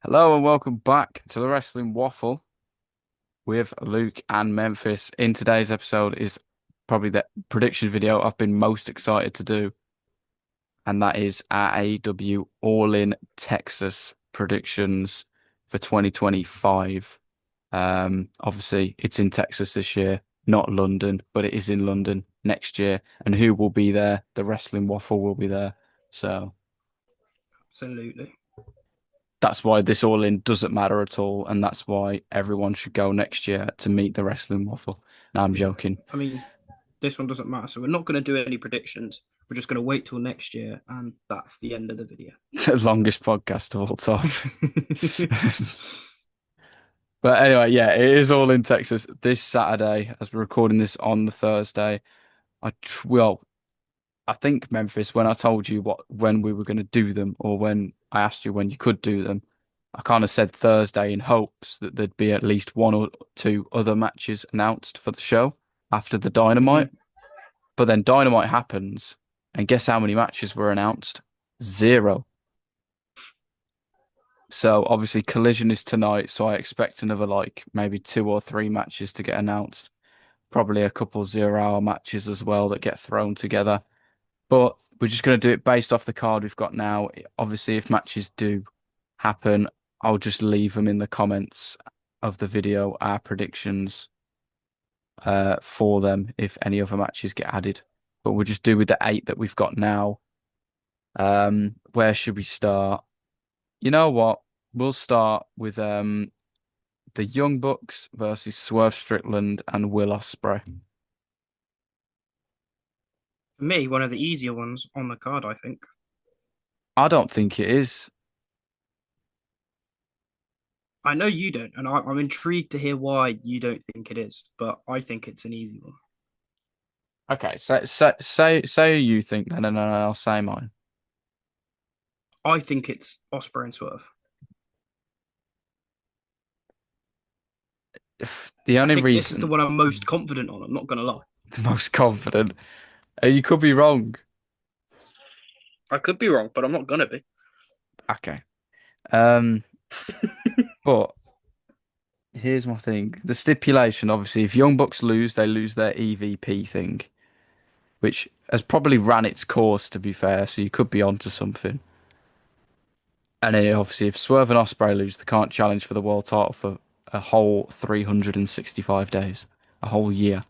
Hello and welcome back to the Wrestling Waffle with Luke and Memphis. In today's episode is probably the prediction video I've been most excited to do, and that is our AEW All In Texas predictions for 2025. Obviously it's in Texas this year, not London, but it is in London next year. And who will be there? The Wrestling Waffle will be there. So Absolutely. that's why this all in doesn't matter at all, and that's why everyone should go next year to meet the Wrestling Waffle. No, I'm joking. I mean, this one doesn't matter. So we're not going to do any predictions. We're just going to wait till next year, and that's the end of the video. The longest podcast of all time. But anyway, yeah, it is all in Texas this Saturday as we're recording this on the Thursday. Well, I think Memphis, when I told you when we were going to do them, or when I asked you when you could do them, I kind of said Thursday in hopes that there'd be at least one or two other matches announced for the show after the Dynamite. Mhm. But then Dynamite happens, and guess how many matches were announced? Zero. So obviously Collision is tonight, so I expect another like maybe two or three matches to get announced. Probably a couple 0 hour matches as well that get thrown together. But we're just going to do it based off the card we've got now. Obviously, if matches do happen, I'll just leave them in the comments of the video, our predictions for them if any other matches get added. But we'll just do with the eight that we've got now. Where should we start? You know what? We'll start with the Young Bucks versus Swerve Strickland and Will Ospreay. For me, one of the easier ones on the card, I think. I don't think it is. I know you don't, and I'm intrigued to hear why you don't think it is, but I think it's an easy one. Okay, say you think then, and then I'll say mine. I think it's Osprey and Swerve. The I only think this is the reason one I'm most confident on. I'm not going to lie. the most confident, you could be wrong. I could be wrong, but I'm not going to be. Okay. Um, but here's my thing. The stipulation, obviously, if Young Bucks lose, they lose their EVP thing, which has probably ran its course, to be fair, so you could be onto something. And then obviously, if Swerve and Ospreay lose, they can't challenge for the world title for a whole 365 days, a whole year.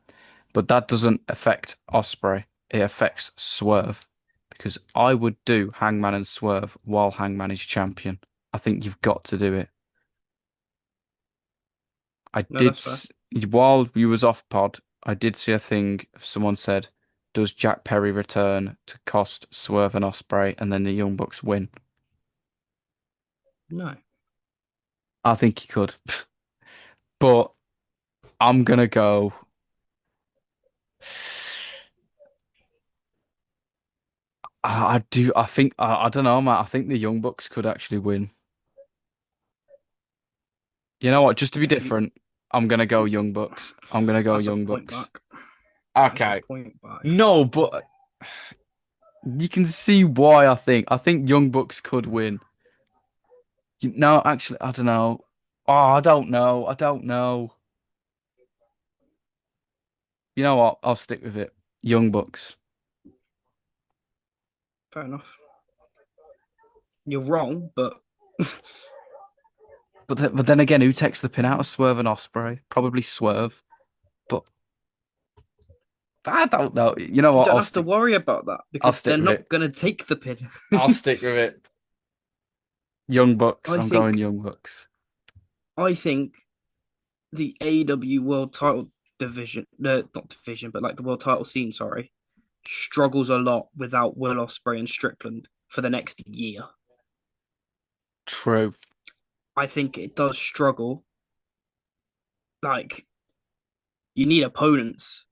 But that doesn't affect Ospreay. It affects Swerve because I would do Hangman and Swerve while Hangman is champion. I think you've got to do it. I No, did that's fair. while you was off pod, I did see a thing. Someone said, "Does Jack Perry return to cost Swerve and Ospreay, and then the Young Bucks win?" No. I think he could, but I'm gonna go. I do. I think. I don't know, man. I think the Young Bucks could actually win. You know what? Just to be If you, different, I'm gonna go Young Bucks. I'm gonna go that's a Young point Bucks. back. That's a Okay. point back. No, but you can see why I think Young Bucks could win. No, actually, I don't know. Oh, I don't know. I don't know. You know what? I'll stick with it. Young Bucks. Fair enough. You're wrong, but But then again, who takes the pin out of Swerve and Osprey? Probably Swerve. But I don't know. You know you what? don't have to worry about that I'll because stick they're with not it. going to take the pin. I'll stick with it. Young Bucks. I I'm going think Young Bucks. I think the AW World Title division, not division, but like the World Title scene, sorry, struggles a lot without Will Ospreay and Strickland for the next year. True. I think it does struggle. Like you need opponents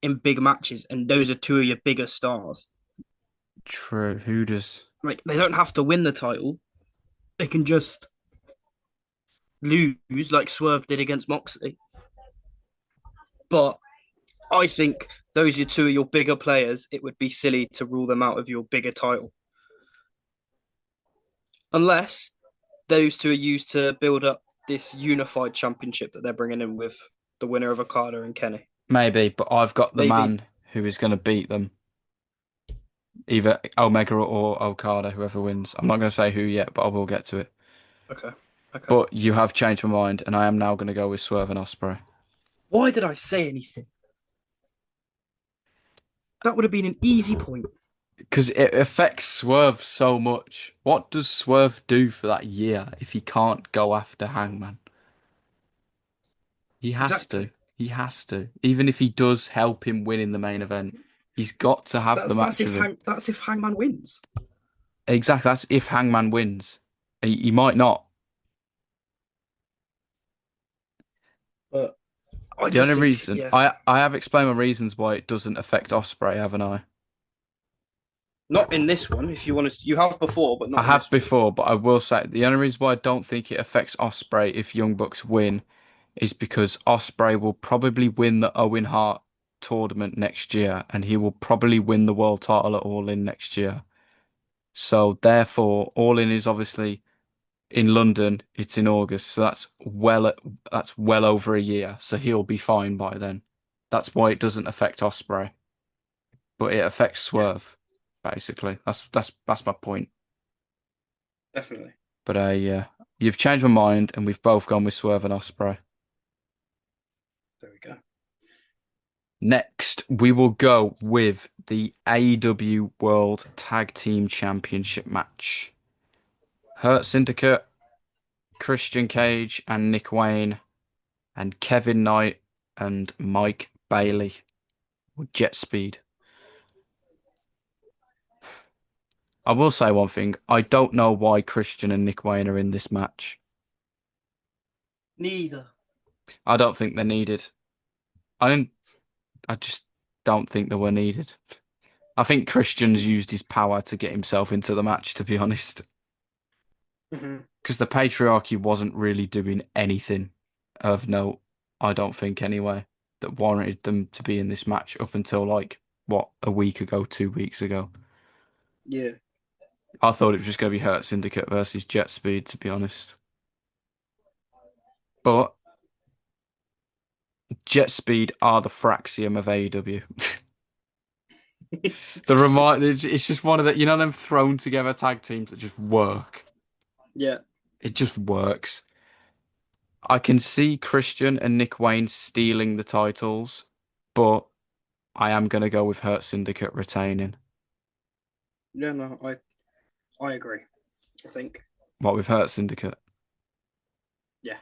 in big matches, and those are two of your bigger stars. True. Who does? Like they don't have to win the title; they can just lose, like Swerve did against Moxley. But I think those are two of your bigger players. It would be silly to rule them out of your bigger title, unless those two are used to build up this unified championship that they're bringing in with the winner of Okada and Kenny. Maybe, but I've got the Maybe. man who is going to beat them, either Omega or Okada, whoever wins. I'm not going to say who yet, but I will get to it. Okay. Okay. But you have changed my mind, and I am now going to go with Swerve and Ospreay. Why did I say anything? That would have been an easy point. Because it affects Swerve so much. What does Swerve do for that year if he can't go after Hangman? He has to. Exactly. He has to. Even if he does help him win in the main event, he's got to have the That's match if with him. That's if Hangman wins. Exactly. That's if Hangman wins. And he might not. But I The just only think, reason yeah, I have explained my reasons why it doesn't affect Osprey, haven't I? not in this one. If you want to, you have before, but I not in have this one. before, but I will say the only reason why I don't think it affects Osprey if Young Bucks win is because Osprey will probably win the Owen Hart tournament next year, and he will probably win the world title at All In next year. So therefore, All In is obviously in London. It's in August, so that's well over a year. So he'll be fine by then. That's why it doesn't affect Osprey, but it affects Yeah, Swerve, basically. That's my point. definitely. But yeah, you've changed my mind, and we've both gone with Swerve and Osprey. There we go. Next, we will go with the AEW World Tag Team Championship match. Hurt Syndicate, Christian Cage and Nick Wayne, and Kevin Knight and Mike Bailey, or Jet Speed. I will say one thing. I don't know why Christian and Nick Wayne are in this match. Neither. I don't think they're needed. I don't, I just don't think they were needed. I think Christian's used his power to get himself into the match, to be honest. Hmm. Because the patriarchy wasn't really doing anything of note, I don't think anyway, that warranted them to be in this match up until like, what, a week ago, 2 weeks ago. Yeah. I thought it was just going to be Hurt Syndicate versus Jet Speed, to be honest. But Jet Speed are the Fraxium of AEW. It's just one of the, them thrown together tag teams that just work. Yeah. It just works. I can see Christian and Nick Wayne stealing the titles, but I am going to go with Hurt Syndicate retaining. Yeah. No, I agree. I think. What with Hurt Syndicate? Yeah.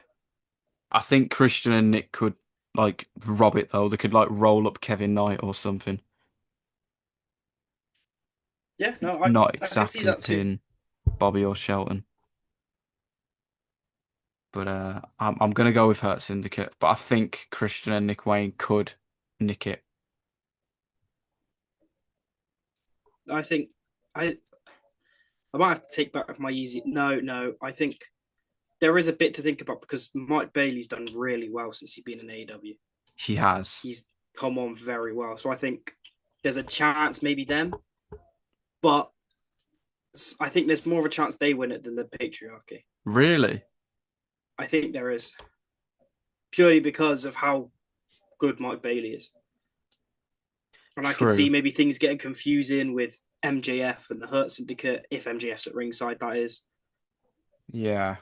I think Christian and Nick could like rob it though. They could like roll up Kevin Knight or something. Yeah. No, Not I can see exactly that too. pin Bobby or Shelton. But I'm gonna go with Hurt Syndicate. But I think Christian and Nick Wayne could nick it. I think I I might have to take back my easy. No, no. I think there is a bit to think about because Mike Bailey's done really well since he's been in AEW. He has. He's come on very well. So I think there's a chance maybe them, but I think there's more of a chance they win it than the patriarchy. Really? I think there is purely because of how good Mike Bailey is. And I could see True. maybe things getting confusing with MJF and the Hurt Syndicate, if MJF's at ringside, that is. Yeah.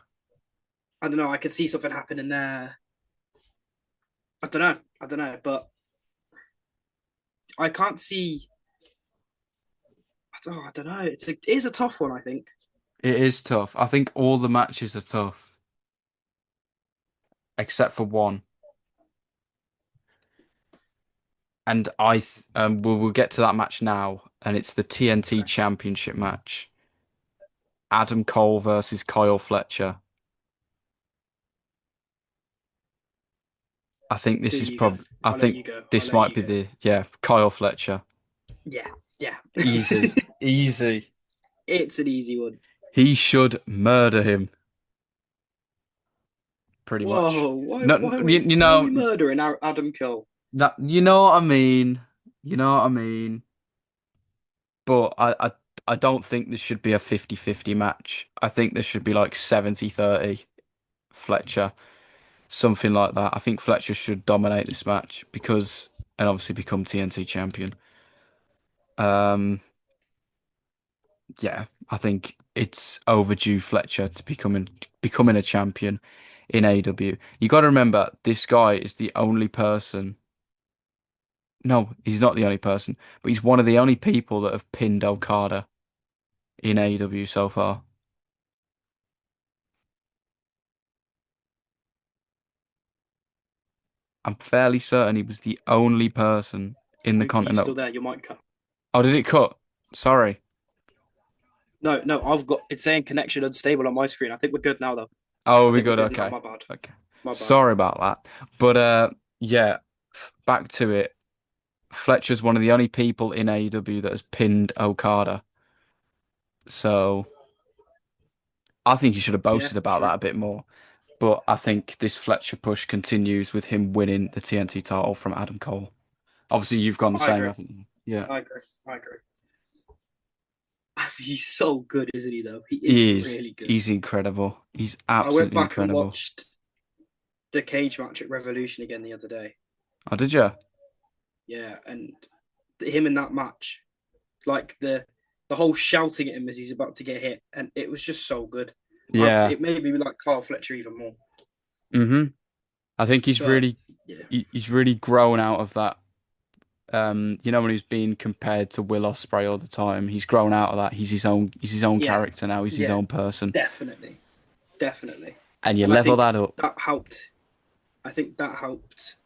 I don't know. I could see something happening there. I don't know. I don't know. But I can't see. I don't know. It is a tough one, I think. It is tough. I think all the matches are tough, except for one. And we'll get to that match now, and it's the TNT Okay. Championship match. Adam Cole versus Kyle Fletcher. I think this Here is you go. probably. I I'll let think you go. I'll this let might you be go. the Kyle Fletcher. Yeah. Yeah. Easy, easy. It's an easy one. He should murder him, pretty much. Whoa. Why No, why are you, we you why are we know murdering Adam Cole? that. You know what I mean. You know what I mean. But I don't think this should be a 50-50 match. I think this should be like 70-30 Fletcher, something like that. I think Fletcher should dominate this match because, and obviously become TNT champion. Um, yeah, I think it's overdue Fletcher to becoming a champion in AEW. You got to remember, this guy is the only person. No, he's not the only person, but he's one of the only people that have pinned Okada in AEW so far. I'm fairly certain he was the only person in the Luke, are you still Continental. there? Your mic cut. Oh, did it cut? Sorry. No, no, I've got it's saying connection unstable on my screen. I think we're good now, though. Oh, I we think we're good. good now. Okay. My bad. Okay. My bad. Sorry about that. But yeah, back to it. Fletcher's one of the only people in AEW that has pinned Okada. So I think he should have Yeah, boasted about true. that a bit more. But I think this Fletcher push continues with him winning the TNT title from Adam Cole. Obviously, you've gone the I same, agree. haven't you? Yeah. I agree. I agree. He's so good, isn't he? Though he is He is. really good. He's incredible. He's I went absolutely back and incredible. watched the cage match at Revolution again the other day. Oh, did you? Yeah, and him in that match, like the whole shouting at him as he's about to get hit, and it was just so good. Yeah. It made me like Carl Fletcher even more. hmm I think But yeah, he's really grown out of that. When he's being compared to Will Ospreay all the time, he's grown out of that. He's his own yeah, character now. He's his yeah, own person. definitely, definitely. And you And I level think that up. that helped. I think that helped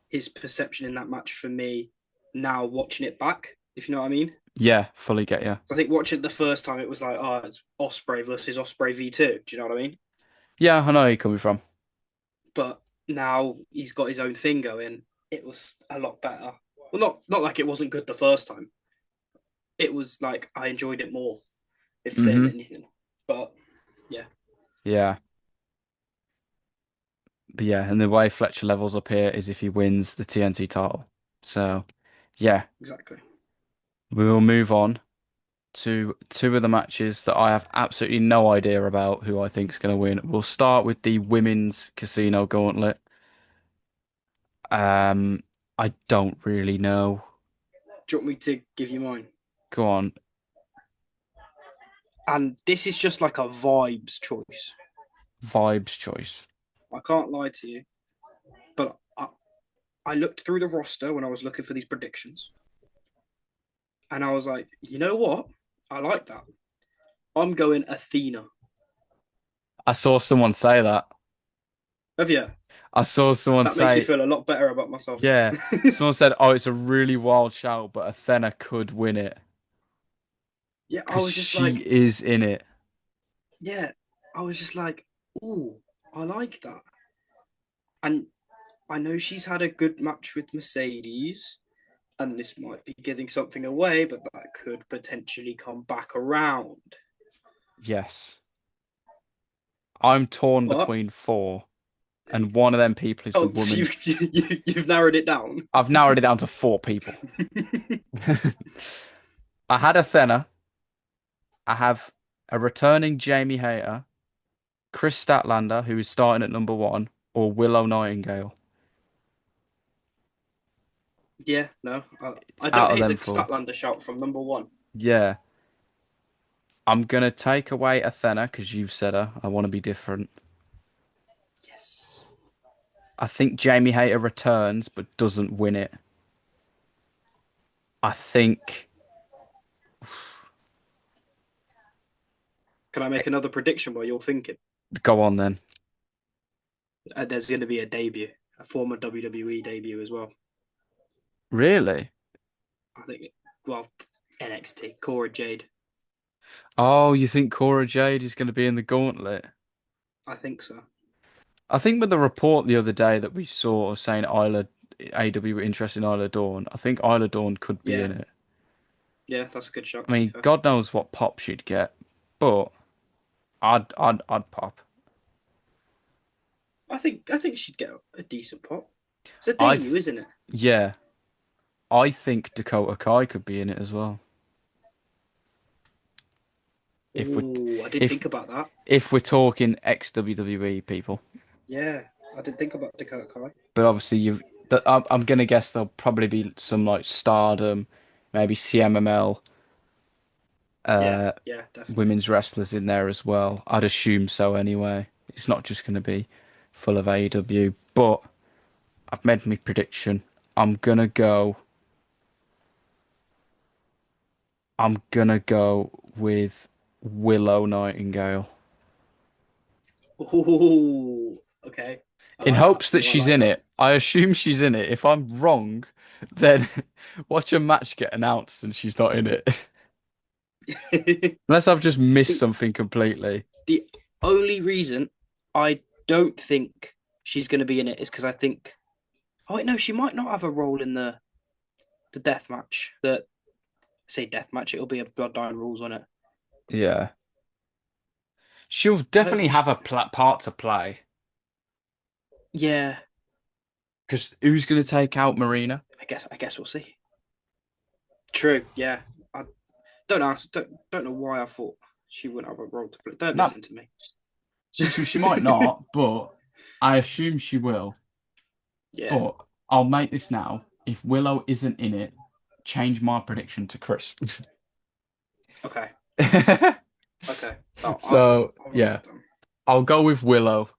his perception in that match for me. Now watching it back, if you know what I mean. Yeah, fully get you. I think watching it the first time, it was like, oh, it's Osprey versus Osprey V2. Do you know what I mean? Yeah, I know where you're coming from. But now he's got his own thing going. It was a lot better. Well, not like it wasn't good the first time. It was like I enjoyed it more, if saying hmm anything. But yeah, Yeah. But yeah, and the way Fletcher levels up here is if he wins the TNT title. So, yeah, exactly. we will move on to two of the matches that I have absolutely no idea about who I think is going to win. We'll start with the women's casino gauntlet. Um, I don't really know. Do you want me to give you mine? Go on, And this is just like a vibes choice. vibes choice. I can't lie to you, but I looked through the roster when I was looking for these predictions, and I was like, you know what? I like that. I'm going Athena. I saw someone say that. Have you? I saw someone That makes me say, feel a lot better about myself. yeah, someone said, oh, it's a really wild shout, but Athena could win it Yeah, I because was just she like, is in it. yeah, I was just like, oh, I like that. And I know she's had a good match with Mercedes, and this might be giving something away, but that could potentially come back around. Yes. I'm torn But between four, and one of them people is the oh, so woman. you've narrowed it down. I've narrowed it down to four people. I had Athena. I have a returning Jamie Hayter, Chris Statlander, who is starting at number one, or Willow Nightingale. Yeah, no, It's I don't out of hate the them four. Statlander shout from number one. Yeah. I'm gonna take away Athena because you've said her. I want to be different. Yes. I think Jamie Hayter returns but doesn't win it. I think. Can I make another prediction while you're thinking? Go on then. There's going to be a debut, a former WWE debut as well. Really? I think, well, NXT, Cora Jade. Oh, you think Cora Jade is going to be in the gauntlet? I think so. I think with the report the other day that we saw saying AW were interested in Isla Dawn, I think Isla Dawn could be Yeah, in it. yeah, that's a good shot. I To be mean, fair, God knows what pop she'd get, but I'd pop. I think she'd get a decent pop. It's a I debut, th isn't it? yeah, I think Dakota Kai could be in it as well. If we Oh, I didn't if think about that. if we're talking ex WWE people, Yeah, I didn't think about Dakota Kai. but obviously I'm gonna guess there'll probably be some like Stardom, maybe CMML, Yeah, uh, yeah, definitely. women's wrestlers in there as well. I'd assume so anyway. It's not just gonna be full of AEW, but I've made my prediction. I'm gonna go. I'm gonna go with Willow Nightingale Oh, okay. I in like that. hopes that Oh, I she's like in that. it. I assume she's in it. If I'm wrong, then watch a match get announced and she's not in it. Unless I've just missed See, something completely. the only reason I don't think she's going to be in it is because I think, oh wait, no, she might not have a role in the death match. The say death match, it'll be a Bloodline rules on it. Yeah. She'll I don't definitely think have she. a part to play. Yeah, Because who's going to take out Marina? I guess we'll see. True. Yeah, I don't ask. Don't know why I thought she wouldn't have a role to play. Don't No, listen to me. she might not, but I assume she will. Yeah. But I'll make this now. If Willow isn't in it, change my prediction to Chris. Okay. Okay. So, I'll write yeah, that down. I'll go with Willow.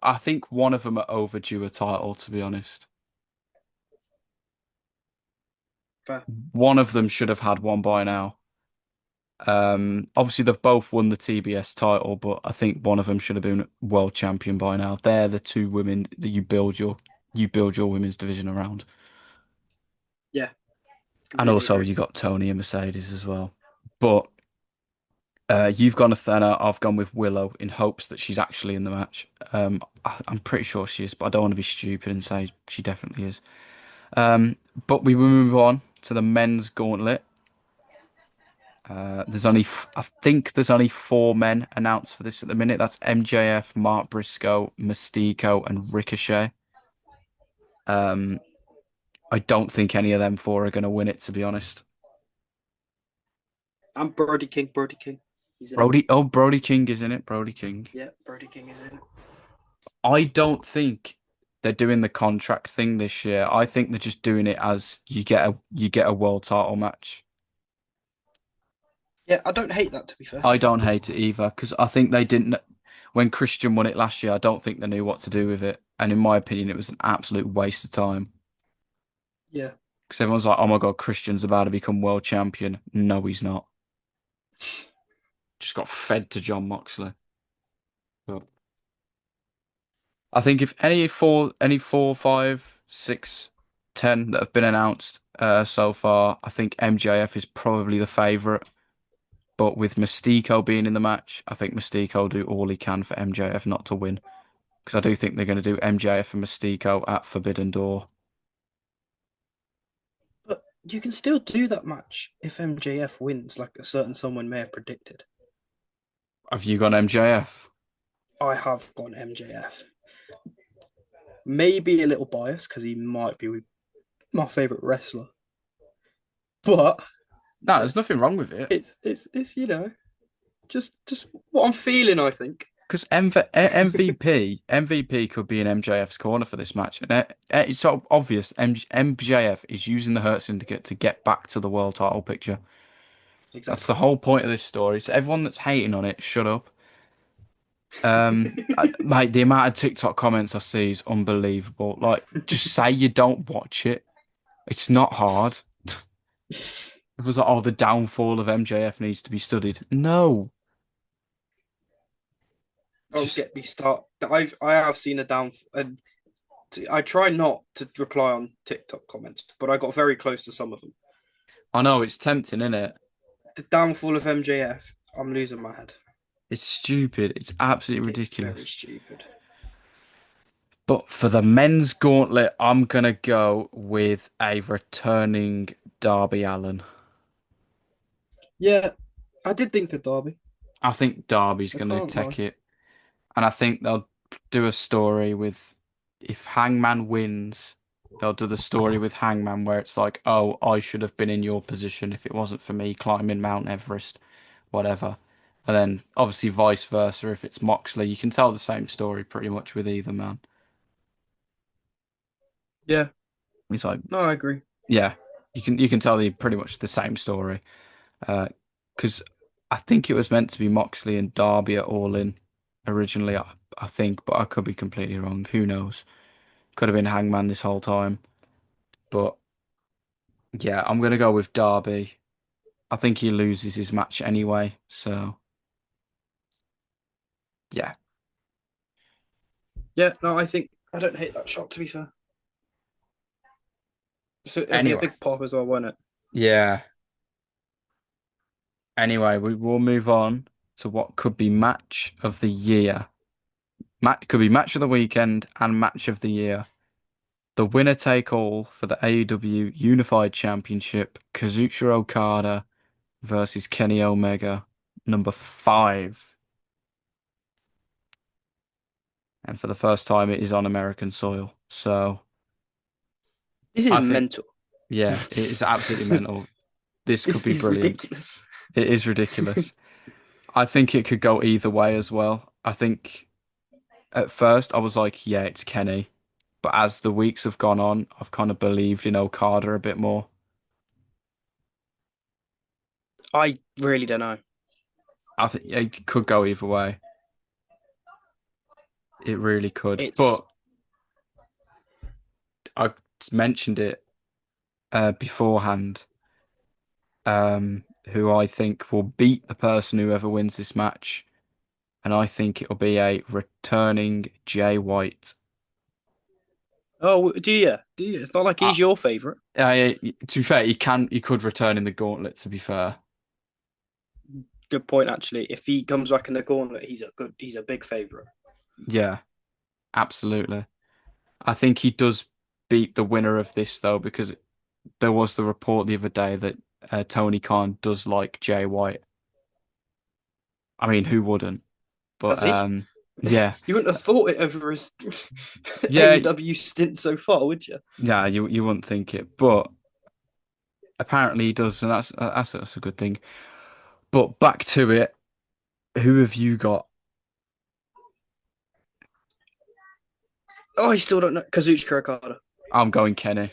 I think one of them are overdue a title, to be honest. Fair. One of them should have had one by now. Obviously they've both won the TBS title, but I think one of them should have been world champion by now. They're the two women that you build your women's division around. Yeah. And Completely also agree. you got Tony and Mercedes as well. But you've gone Athena, I've gone with Willow in hopes that she's actually in the match. I'm pretty sure she is, but I don't want to be stupid and say she definitely is. But we will move on to the men's gauntlet. I think there's only four men announced for this at the minute. That's MJF, Mark Briscoe, Mystico, and Ricochet. Um, I don't think any of them four are going to win it, to be honest. I'm Brody King. Brody King. He's in it. Brody King is in it. Brody King. Yeah, Brody King is in it. I don't think they're doing the contract thing this year. I think they're just doing it as you get a world title match. Yeah, I don't hate that to be fair. I don't hate it either because I think they didn't when Christian won it last year. I don't think they knew what to do with it, and in my opinion, it was an absolute waste of time. Yeah. Because everyone's like, "Oh my God, Christian's about to become world champion." No, he's not. Just got fed to John Moxley. But I think if any four, five, six, 10 that have been announced so far, I think MJF is probably the favorite. But with Mystico being in the match, I think Mystico will do all he can for MJF not to win. Because I do think they're going to do MJF and Mystico at Forbidden Door. But you can still do that match if MJF wins, like a certain someone may have predicted. Have you got MJF? I have gone MJF. Maybe a little biased because he might be my favorite wrestler, but No, there's nothing wrong with it. it's just what I'm feeling. I think. Because MVP could be in MJF's corner for this match, and it's sort of obvious. MJF is using the Hurt Syndicate to get back to the world title picture. That's the Exactly. whole point of this story. So everyone that's hating on it, shut up. Mate, the amount of TikTok comments I see is unbelievable. Like, just say you don't watch it. It's not hard. It was like, oh, the downfall of MJF needs to be studied. No, Oh, just get me start. I have seen a down, and I try not to reply on TikTok comments, but I got very close to some of them. I know it's tempting, isn't it? The downfall of MJF. I'm losing my head. It's stupid. It's absolutely It's very ridiculous. stupid. But for the men's gauntlet, I'm gonna go with a returning Darby Allin. Yeah, I did think of Derby. I think Darby's I gonna can't lie. take it, and I think they'll do a story with if Hangman wins, they'll do the story with Hangman where it's like, oh, I should have been in your position if it wasn't for me climbing Mount Everest, whatever. And then obviously vice versa, if it's Moxley, you can tell the same story pretty much with either man. Yeah, It's like, no, I agree. yeah, you can tell the pretty much the same story. Because I think it was meant to be Moxley and Darby at All In originally, I think, but I could be completely wrong. Who knows? Could have been Hangman this whole time. But yeah, I'm gonna go with Darby. I think he loses his match anyway, so yeah. Yeah, no, I think I don't hate that shot. To be fair, so it'll be a Anyway, big pop as well, won't it? yeah. Anyway, we will move on to what could be match of the year. Match could be match of the weekend and match of the year. The winner take all for the AEW Unified Championship, Kazuchika Okada versus Kenny Omega, number 5. And for the first time, it is on American soil. So This is I think, mental. yeah, it is absolutely mental. This could This be is brilliant. ridiculous. It is ridiculous. I think it could go either way as well. I think at first I was like, yeah, it's Kenny. But as the weeks have gone on, I've kind of believed in Okada a bit more. I really don't know. I think it could go either way. It really could. It's But I mentioned it beforehand, who I think will beat the person whoever wins this match. And I think it'll be a returning Jay White. oh, do you? Do you? It's not like Uh, he's your favorite. to be fair, he could return in the gauntlet, to be fair. Good point, actually. If he comes back in the gauntlet, he's a big favorite. Yeah, absolutely. I think he does beat the winner of this though, because there was the report the other day that Tony Khan does like Jay White. I mean, who wouldn't? But Has he? yeah, You wouldn't have thought it over his yeah, AEW stint so far, would you? yeah. You wouldn't think it, but apparently he does, and that's a good thing. But back to it. Who have you got? Oh, I still don't know. Kazuchika Okada. I'm going Kenny.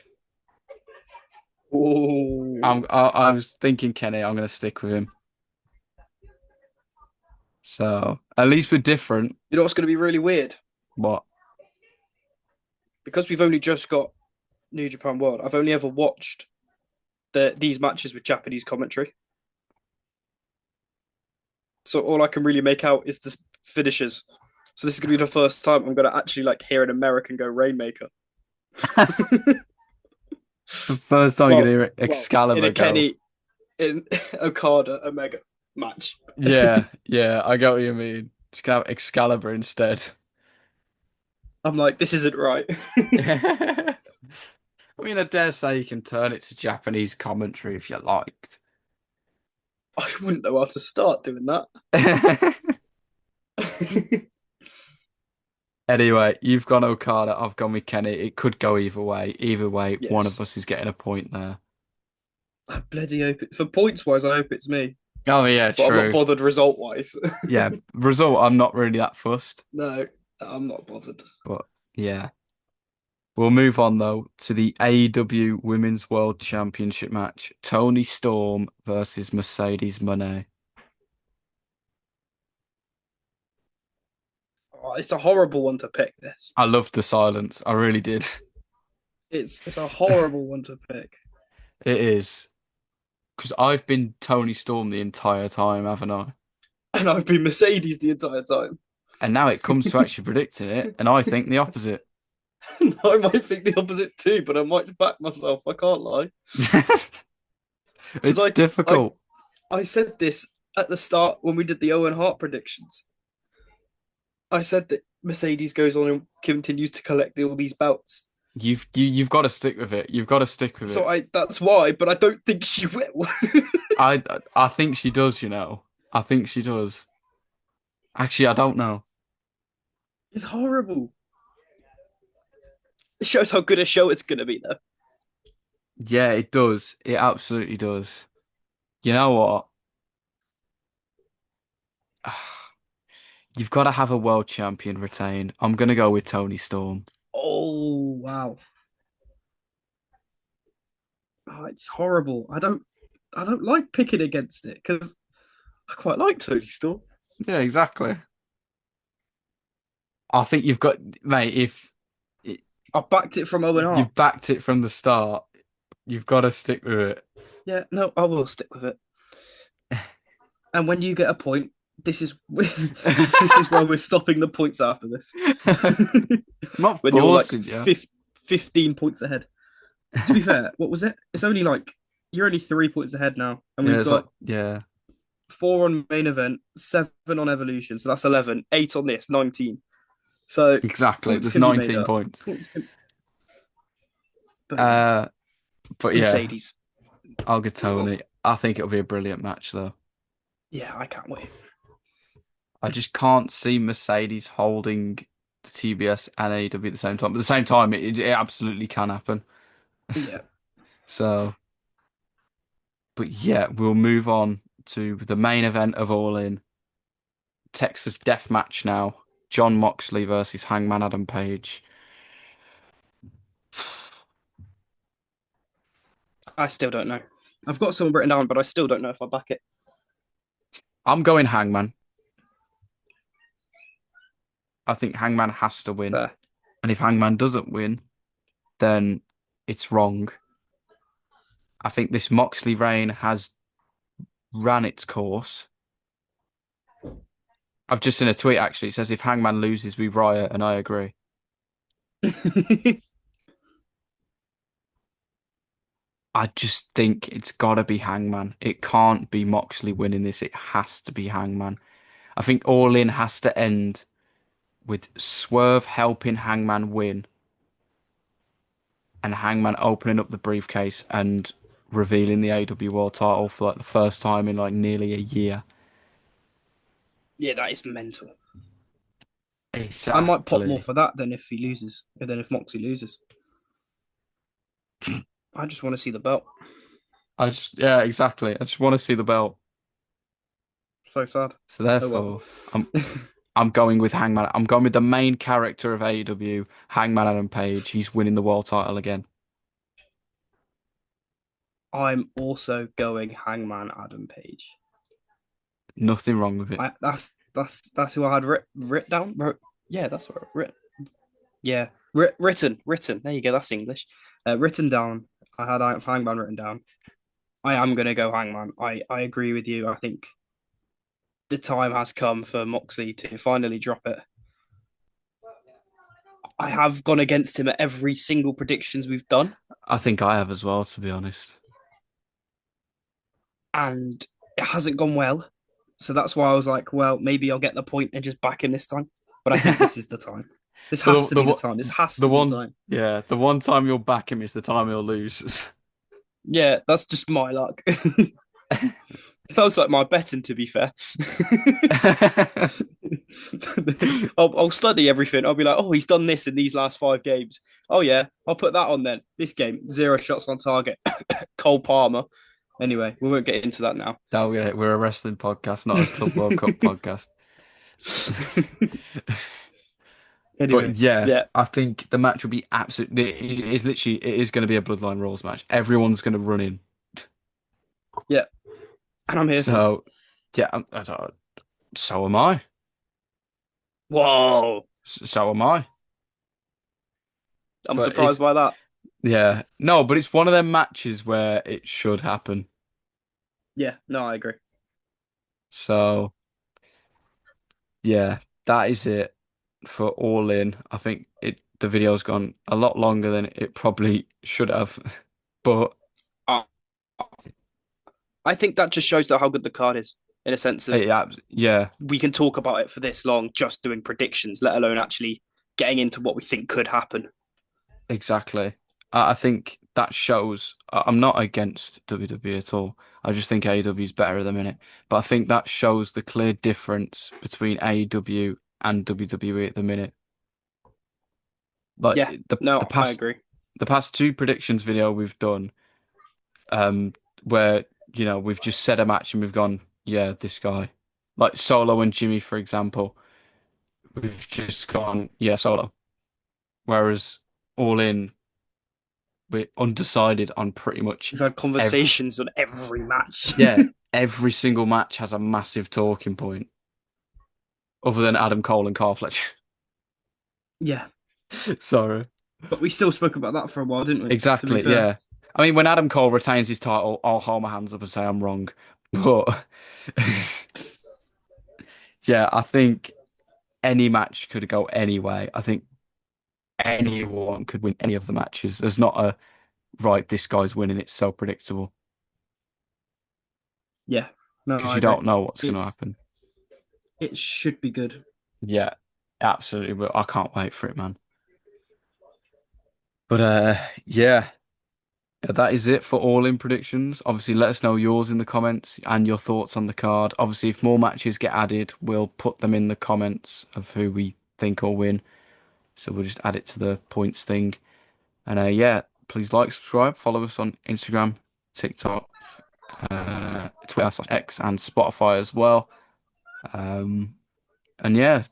Oh, I was thinking Kenny. I'm going to stick with him. So at least we're different. you know what's going to be really weird? What? Because we've only just got New Japan World. I've only ever watched these matches with Japanese commentary. So all I can really make out is the finishes. So this is going to be the first time I'm going to actually like hear an American go Rainmaker. The first time you're well, gonna hear well, in Excalibur a go. Kenny, in Okada Omega match. Yeah, yeah, I get what you mean. Just gonna have Excalibur instead. I'm like, this isn't right. I mean, I dare say you can turn it to Japanese commentary if you liked. I wouldn't know how to start doing that. Anyway, you've gone Okada, I've gone with Kenny. It could go either way. Either way, one of Yes. us is getting a point there. I bloody hope it. For points wise, I hope it's me. Oh yeah, But I'm not true. bothered result wise. Yeah, result, I'm not really that fussed, No, I'm not bothered. but yeah. We'll move on though to the AEW Women's World Championship match. Tony Storm versus Mercedes Moné. Oh, it's a horrible one to pick. This. I loved the silence. I really did. It's a horrible one to pick. It is. Because I've been Tony Storm the entire time, haven't I? And I've been Mercedes the entire time. And now it comes to actually predicting it, and I think the opposite. I might think the opposite too, but I might back myself. I can't lie. Because It's difficult. I said this at the start when we did the Owen Hart predictions. I said that Mercedes goes on and continues to collect all these belts. You've got to stick with it. You've got to stick with So it. I that's why, but I don't think she will. I think she does, you know. I think she does. Actually, I don't know. It's horrible. It shows how good a show it's gonna be though. Yeah, it does. It absolutely does. You know what? You've got to have a world champion retain. I'm gonna go with Tony Storm. Oh wow. Oh, it's horrible. I don't like picking against it because I quite like Tony Storm. Yeah, exactly. I think you've got, mate, if I backed it from ONR. you've backed it from the start, you've got to stick with it. Yeah, no, I will stick with it. And when you get a point, this is this is where we're stopping the points after this. I'm not When you're like forcing you. 15 points ahead. To be fair, what was it? It's only like you're only 3 points ahead now, and Yeah, we've it's like, got yeah, four on main event, seven on evolution, so that's 11, eight on this, 19. So exactly. points There's can be made 19 up. points. But yeah, Uh, but yeah, Mercedes. I'll get Tony. I think it'll be a brilliant match, though. Yeah, I can't wait. I just can't see Mercedes holding the TBS and AEW at the same time. But at the same time, it absolutely can happen. Yeah. So, but yeah, we'll move on to the main event of All In. Texas Death Match now. Jon Moxley versus Hangman Adam Page. I still don't know. I've got some written down, but I still don't know if I back it. I'm going Hangman. I think Hangman has to win. There. And if Hangman doesn't win, then it's wrong. I think this Moxley reign has ran its course. I've just seen a tweet actually. It says if Hangman loses, we riot, and I agree. I just think it's gotta be Hangman. It can't be Moxley winning this. It has to be Hangman. I think All In has to end with Swerve helping Hangman win and Hangman opening up the briefcase and revealing the AW World title for like the first time in like nearly a year. Yeah, that is mental. I might pop more Exactly. for that than if he loses, than if Moxie loses. I just want to see the belt. Yeah, exactly. I just want to see the belt. So sad. So Oh well. therefore, I'm going with Hangman. I'm going with the main character of AEW, Hangman Adam Page. He's winning the world title again. I'm also going Hangman Adam Page. Nothing wrong with it. That's who I had writ down. Yeah, that's what writ. Yeah, written. There you go. That's English. Written down. I had Hangman written down. I am gonna go Hangman. I agree with you. I think the time has come for Moxley to finally drop it. I have gone against him at every single predictions we've done, I think I have as well, to be honest. and it hasn't gone well. So that's why I was like, well, maybe I'll get the point and just back him this time. But I think this is the time. This has The to the be the one- time. This has the to be the one time. yeah, the one time you'll back him is the time he'll lose. Yeah, that's just my luck. Feels like my betting, to be fair. I'll study everything. I'll be like, oh, he's done this in these last 5 games. Oh yeah, I'll put that on then. This game, 0 shots on target. Cole Palmer. Anyway, we won't get into that now. No, we're a wrestling podcast, not a Club World Cup podcast. But Anyway, yeah, yeah, I think the match will be absolutely. It's literally it is going to be a Bloodline Rules match. Everyone's going to run in. yeah, and I'm here for it. So yeah, I don't, so am I. Whoa, So am I. I'm But surprised it's by that. yeah, no, but it's one of them matches where it should happen. Yeah, no, I agree. So yeah, that is it for All In. I think the video's gone a lot longer than it probably should have, but Uh, I think that just shows that how good the card is, in a sense of yeah, we can talk about it for this long just doing predictions, let alone actually getting into what we think could happen. exactly. I think that shows. I'm not against WWE at all. I just think AEW is better at the minute. But I think that shows the clear difference between AEW and WWE at the minute. Like Yeah, no, I agree. the past two predictions video we've done, where we've just said a match and we've gone, yeah, this guy. Like Solo and Jimmy, for example, we've just gone, yeah, Solo. Whereas All In, we're undecided on pretty much We've had every, conversations on every match. yeah, every single match has a massive talking point, other than Adam Cole and Carl Fletcher. Yeah, Sorry. but we still spoke about that for a while, didn't we? To be Exactly, fair. yeah. I mean, when Adam Cole retains his title, I'll hold my hands up and say I'm wrong. But yeah, I think any match could go any way. I think anyone could win any of the matches. There's not a right, this guy's winning. It's so predictable Yeah, no, because I you agree. don't know what's going to It's happen. it should be good. Yeah, absolutely. But I can't wait for it, man. But yeah, that is it for all in predictions. Obviously, let us know yours in the comments and your thoughts on the card. Obviously, if more matches get added, we'll put them in the comments of who we think will win. So we'll just add it to the points thing. And yeah, please like, subscribe, follow us on Instagram, TikTok, Twitter/X, and Spotify as well. Um, and yeah,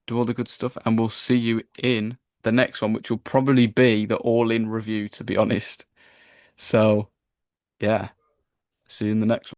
do all the good stuff, and we'll see you in the next one, which will probably be the all-in review, to be honest. So yeah, see you in the next one.